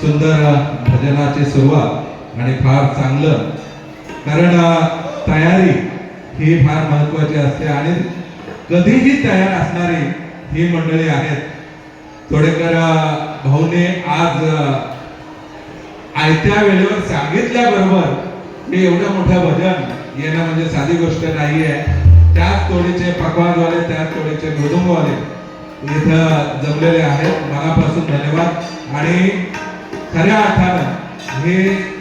सुंदर भजनाची सुरुवात आणि फार चांगलं, कारण तयारी ही फार महत्वाची असते आणि कधीही तयार असणारी ही मंडळी आहेत. तोडेकर भाऊने आज आयत्या वेळेवर सांगितल्याबरोबर हे एवढं मोठं भजन येणं म्हणजे साधी गोष्ट नाहीये. त्याच तोडीचे पकवानवाले, त्याच तोडीचे मृदुंगवाले इथं जमलेले आहेत. मनापासून धन्यवाद. आणि खऱ्या अर्थानं हे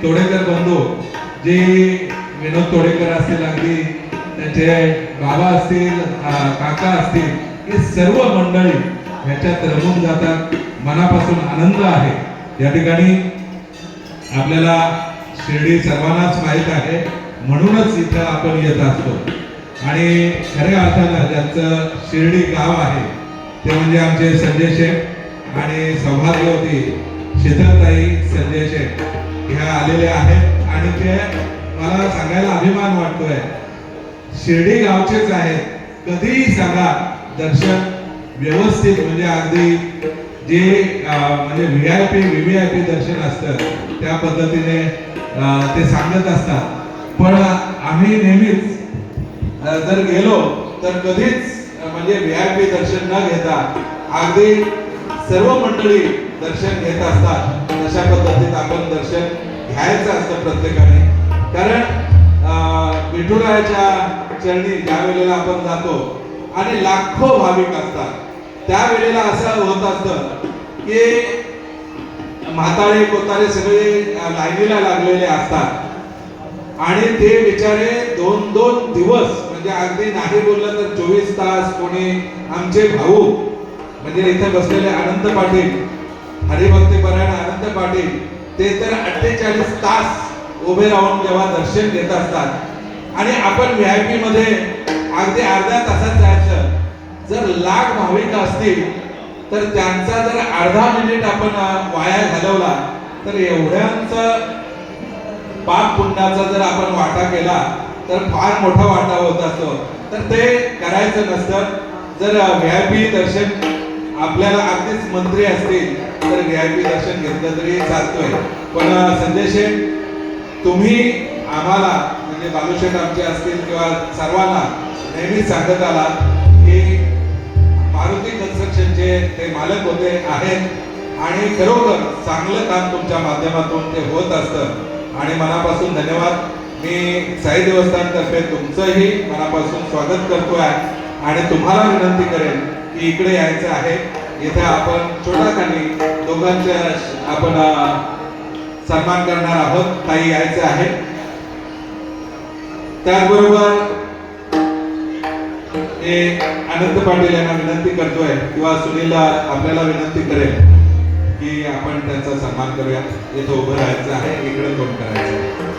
तोडेकर बंधू, जे विनोद तोडेकर असतील, अगदी त्यांचे बाबा असतील, काका असतील, ही सर्व मंडळी ह्याच्यात रमून जातात. मनापासून आनंद आहे. या ठिकाणी आपल्याला शिर्डी सर्वांनाच माहीत आहे, म्हणूनच इथं आपण येत असतो. आणि खऱ्या अर्थानं ज्यांचं शिर्डी गाव आहे ते म्हणजे आमचे संजय शेठ आणि सौभाग्यवती शीतलताई संजय शेठ ह्या आलेले आहेत. आणि ते मला सांगायला अभिमान वाटतोय, शिर्डी गावचेच आहेत. कधीही सांगा दर्शन व्यवस्थित, म्हणजे अगदी जे म्हणजे VIP VVIP दर्शन असतं त्या पद्धतीने ते सांगत असतात. पण आम्ही नेहमीच जर गेलो तर कधीच म्हणजे VIP दर्शन न घेता अगदी सर्व मंडळी दर्शन घेत असतात. अशा पद्धतीत आपण दर्शन घ्यायचं असतं प्रत्येकाने. कारण विठुरायाच्या चरणी ज्या वेळेला आपण जातो आणि लाखो भाविक असतात, त्या वेळेला असं होत असतं की म्हातारे कोतारे सगळे लाईनीला लागलेले असतात आणि ते बिचारे 2-2 दिवस, म्हणजे अगदी नाही बोललं तर 24 तास. कोणी आमचे भाऊ म्हणजे इथे बसलेले अनंत पाटील, हरिभक्ती परायण अनंत पाटील, ते तर 48 तास उभे राहून जेव्हा दर्शन घेत असतात आणि आपण VIP मध्ये अगदी अर्ध्या तासात जायचं. जर लाख भाविक असतील तर त्यांचा जर अर्धा मिनिट आपण वाया घालवला तर एवढ्यांचं पाप पुण्याचा जर आपण वाटा केला तर फार मोठा वाटा होत असतो. तर ते करायचं नसतं. जर VIP दर्शन आपल्याला अगदीच मंत्री असतील तर VIP दर्शन घेतलं तरी चालतोय. पण संजय शेठ, तुम्ही आम्हाला म्हणजे बालूशेठ आमचे असतील किंवा सर्वांना नेहमीच सांगत आलात की मारुती कन्स्ट्रक्शनचे ते मालक होते आहेत आणि खरोखर चांगलं काम तुमच्या माध्यमातून ते होत असतं आणि मनापासून धन्यवाद. मी साई देवस्थानतर्फे तुमचंही मनापासून स्वागत करतोय आणि तुम्हाला विनंती करेन की इकडे यायचं आहे. इथे आपण छोटाखानी दोघांच्या आपण सन्मान करणार आहोत. ताई यायचं आहे. त्याचबरोबर अनंत पाटील यांना विनंती करतोय किंवा सुनील आपल्याला विनंती करेल की आपण त्यांचा सन्मान करूया. इथं उभं राहायचं आहे, इकडे तोंड करायचं आहे.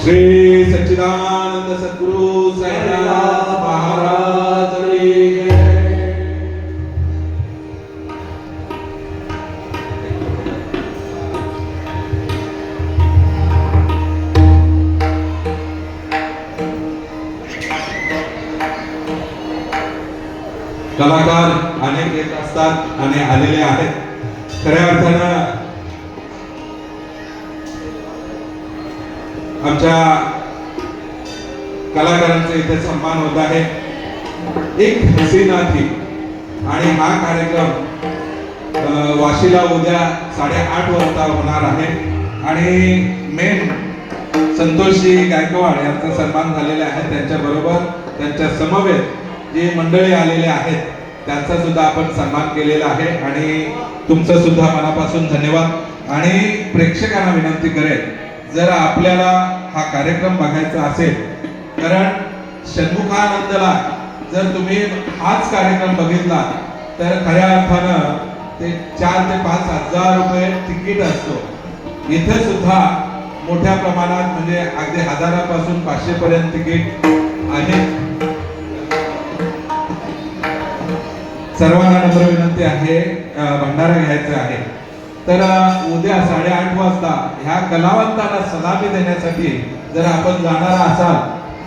श्री सच्चिदानंद सद्गुरु साईनाथ महाराज की जय. कलाकार अनेक येत असतात आणि आलेले आहेत. खऱ्या अर्थानं आमच्या कलाकारांचा इथे सन्मान होत आहे. एक हसीना थी आणि हा कार्यक्रम वाशीला उद्या 8:30 वाजता होणार आहे आणि मेन संतोषजी गायकवाड यांचा सन्मान झालेला आहे. त्यांच्या बरोबर त्यांच्या समवेत जे मंडळी आलेले आहेत त्यांचा सुद्धा आपण सन्मान केलेला आहे आणि तुमचं सुद्धा मनापासून धन्यवाद. आणि प्रेक्षकांना विनंती करेल, जर आपल्याला हा कार्यक्रम बघायचा असेल, कारण षण्मुखानंदला जर तुम्ही हाच कार्यक्रम बघितला तर खऱ्या अर्थानं ते 4 ते 5 हजार रुपये तिकीट असतो. इथे सुद्धा मोठ्या प्रमाणात म्हणजे अगदी 1000 पासून 500 पर्यंत तिकीट आहे. सर्वांना नम्र विनंती आहे, भंडारा घ्यायचा आहे. तर उद्या 8:30 वाजता ह्या कलावंतांना सलामी देण्यासाठी जर आपण जाणार असाल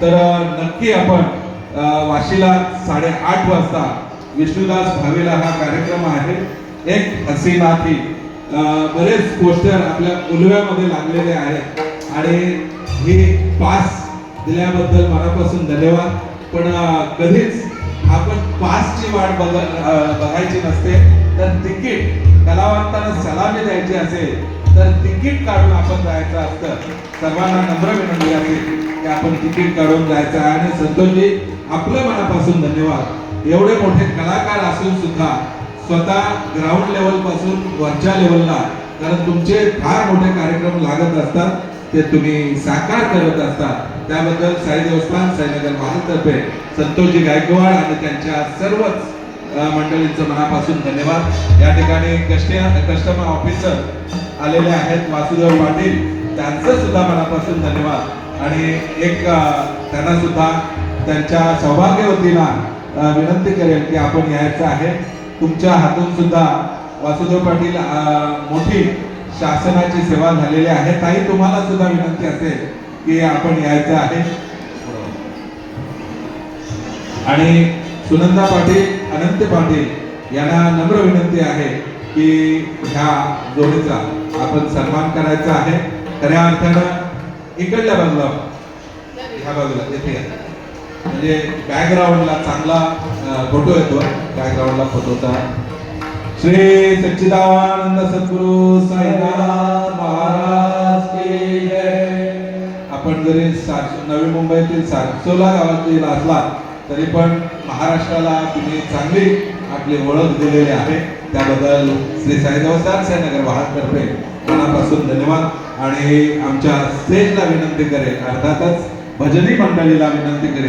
तर नक्की आपण वाशीला 8:30 वाजता विष्णुदास भावेला हा कार्यक्रम आहे. एक हसीना थी. बरेच पोस्टर आपल्या उलव्यामध्ये लागलेले आहेत आणि ही पास दिल्याबद्दल मनापासून धन्यवाद. पण कधीच आपण पासची वाट बघायची नसते, तर तिकीट कलावंतांना सलामी द्यायची असेल तर तिकीट काढून आपण जायचं असतं. सर्वांना नम्र विनंती आहे की आपण तिकीट काढून जायचं आहे. आणि संतोषजी आपलं मनापासून धन्यवाद. एवढे मोठे कलाकार असून सुद्धा स्वतः ग्राउंड लेवल पासून वरच्या लेवलला, कारण तुमचे फार मोठे कार्यक्रम लागत असतात, ते तुम्ही साकार करत असतात. त्याबद्दल साई देवस्थान साईनगर महातर्फे संतोषजी गायकवाड आणि त्यांच्या सर्वच मंडळींचं मनापासून धन्यवाद. या ठिकाणी कस्टमर ऑफिसर आलेले आहेत वासुदेव पाटील, त्यांचं सुद्धा मनापासून धन्यवाद. आणि एक त्यांना सुद्धा त्यांच्या सौभाग्यवतीला विनंती करेल की आपण यायचं आहे. तुमच्या हातून सुद्धा वासुदेव पाटील मोठी शासनाची सेवा झालेली आहे. ताई तुम्हाला सुद्धा विनंती असेल की आपण यायचं आहे. आणि सुनंदा पाटील, अनंत पाटील यांना नम्र विनंती आहे की ह्या जोडीचा आपण सन्मान करायचा आहे. खऱ्या अर्थानं इकडल्या बाजूला, ह्या बाजूला तिथे म्हणजे बॅकग्राऊंडला चांगला फोटो येतो. बॅकग्राऊंडला फोटोचा श्री सच्चिदानंद सद्गुरु साईनाथ महाराज की जय. आपण जरी नवी मुंबईतील सारसोला गावातील असला तरी पण महाराष्ट्राला तुम्ही चांगली आपली ओळख दिलेली आहे. त्याबद्दल श्री साई देवस्थान साईनगर महातर्फे मनापासून धन्यवाद. आणि आमच्या स्टेजला विनंती करेल, अर्थातच भजनी मंडळीला विनंती करेल